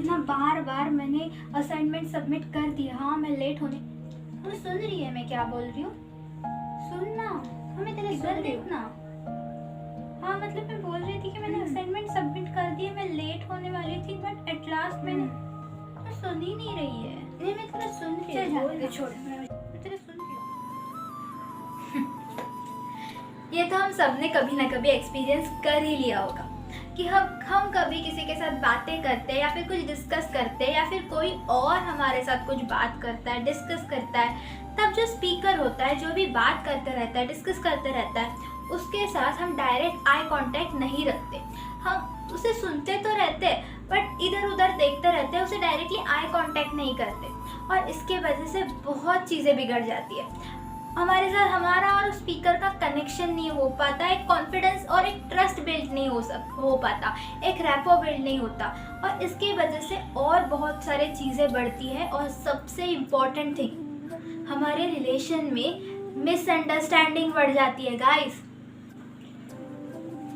इतना बार बार मैंने assignment submit कर दिया। हाँ मैं लेट होने, तू सुन रही है मैं क्या बोल रही हूँ? सुनना, हमें तेरे सुन देखना। हाँ मतलब मैं बोल रही थी कि मैंने असाइनमेंट सबमिट कर दिया, मैं लेट होने वाली थी, बट एट लास्ट मैंने, तो सुन ही नहीं रही है। नहीं मैं तेरा सुन रही हूँ, छोड़ मैं तेरा सुन रही हूँ। ये तो हम सब ने कभी ना कभी एक्सपीरियंस कर ही लिया होगा कि हम कभी किसी के साथ बातें करते हैं या फिर कुछ डिस्कस करते हैं या फिर कोई और हमारे साथ कुछ बात करता है, डिस्कस करता है, तब जो स्पीकर होता है, जो भी बात करते रहता है, डिस्कस करते रहता है, उसके साथ हम डायरेक्ट आई कांटेक्ट नहीं रखते। हम उसे सुनते तो रहते हैं बट इधर उधर देखते रहते हैं, उसे डायरेक्टली आई कांटेक्ट नहीं करते और इसके वजह से बहुत चीज़ें बिगड़ जाती है। हमारे साथ हमारा और स्पीकर का कनेक्शन नहीं हो पाता, एक कॉन्फिडेंस और एक ट्रस्ट बिल्ड नहीं हो पाता, एक रैपो बिल्ड नहीं होता और इसकी वजह से और बहुत सारे चीज़ें बढ़ती है। और सबसे इम्पॉर्टेंट थिंग, हमारे रिलेशन में मिसअंडरस्टैंडिंग बढ़ जाती है गाइस।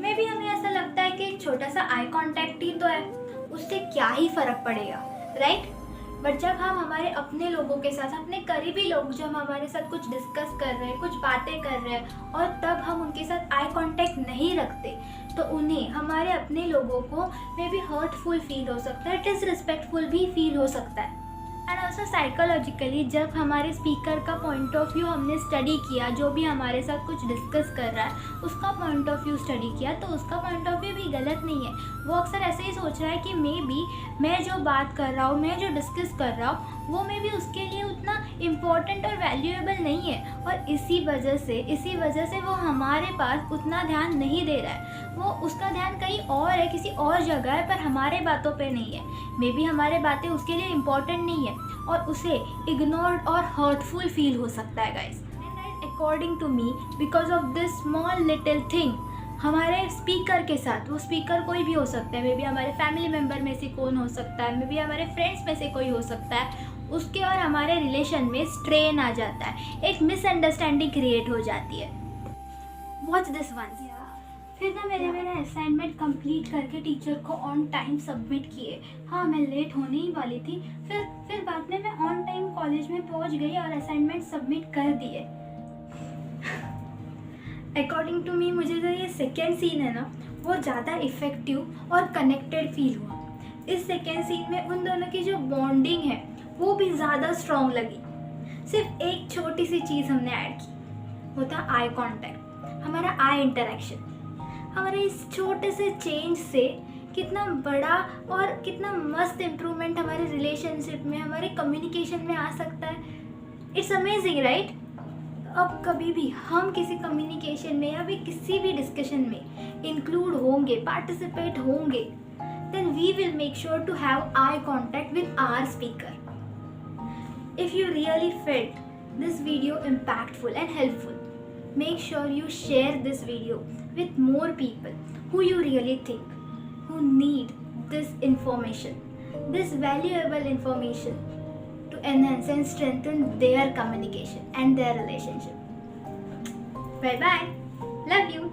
मे भी हमें ऐसा लगता है कि एक छोटा सा आई कांटेक्ट ही तो है, उससे क्या ही फ़र्क पड़ेगा, राइट? बट जब हम हमारे अपने लोगों के साथ, अपने करीबी लोग जब हमारे साथ कुछ डिस्कस कर रहे हैं, कुछ बातें कर रहे हैं और तब हम उनके साथ आई कांटेक्ट नहीं रखते, तो उन्हें, हमारे अपने लोगों को मे बी हर्टफुल फील हो सकता है, डिसरिस्पेक्टफुल भी फील हो सकता है। एंड ऑल्सो साइकोलॉजिकली जब हमारे स्पीकर का पॉइंट ऑफ व्यू हमने स्टडी किया, जो भी हमारे साथ कुछ डिस्कस कर रहा है उसका पॉइंट ऑफ व्यू स्टडी किया, तो उसका पॉइंट ऑफ व्यू भी गलत नहीं है। वो अक्सर ऐसे ही सोच रहा है कि मे बी मैं जो बात कर रहा हूँ, मैं जो डिस्कस कर रहा हूँ, वो मे बी उसके लिए उतना इम्पोर्टेंट और वैल्यूएबल नहीं है और इसी वजह से वो हमारे पास उतना ध्यान नहीं दे रहा है। वो, उसका ध्यान कहीं और है, किसी और जगह है, पर हमारे बातों पे नहीं है। मे बी हमारे बातें उसके लिए इम्पोर्टेंट नहीं है और उसे इग्नोर्ड और हर्टफुल फील हो सकता है guys. According to me, because of this small little thing, हमारे स्पीकर के साथ, वो स्पीकर कोई भी हो सकता है, मे बी हमारे फैमिली मेम्बर में से कौन हो सकता है, मे बी हमारे फ्रेंड्स में से कोई हो सकता है, उसके और हमारे रिलेशन में स्ट्रेन आ जाता है, एक मिसअंडरस्टैंडिंग क्रिएट हो जाती है। Watch this one. फिर ना मैंने असाइनमेंट कंप्लीट करके टीचर को ऑन टाइम सबमिट किए। हाँ मैं लेट होने ही वाली थी, फिर बाद में मैं ऑन टाइम कॉलेज में पहुंच गई और असाइनमेंट सबमिट कर दिए। अकॉर्डिंग टू मी, मुझे जो ये सेकेंड सीन है ना, वो ज़्यादा इफ़ेक्टिव और कनेक्टेड फील हुआ। इस सेकेंड सीन में उन दोनों की जो बॉन्डिंग है वो भी ज़्यादा स्ट्रॉन्ग लगी। सिर्फ एक छोटी सी चीज़ हमने ऐड की, वो था आई कॉन्टैक्ट, हमारा आई इंटरेक्शन। हमारे इस छोटे से चेंज से कितना बड़ा और कितना मस्त इम्प्रूवमेंट हमारे रिलेशनशिप में, हमारे कम्युनिकेशन में आ सकता है। It's amazing, right? अब कभी भी हम किसी कम्युनिकेशन में या फिर किसी भी डिस्कशन में इंक्लूड होंगे, पार्टिसिपेट होंगे, then we will make sure to have eye contact with our speaker. If you really felt this video impactful and helpful, make sure you share this video with more people who you really think who need this information, this valuable information to enhance and strengthen their communication and their relationship. Bye bye. Love you.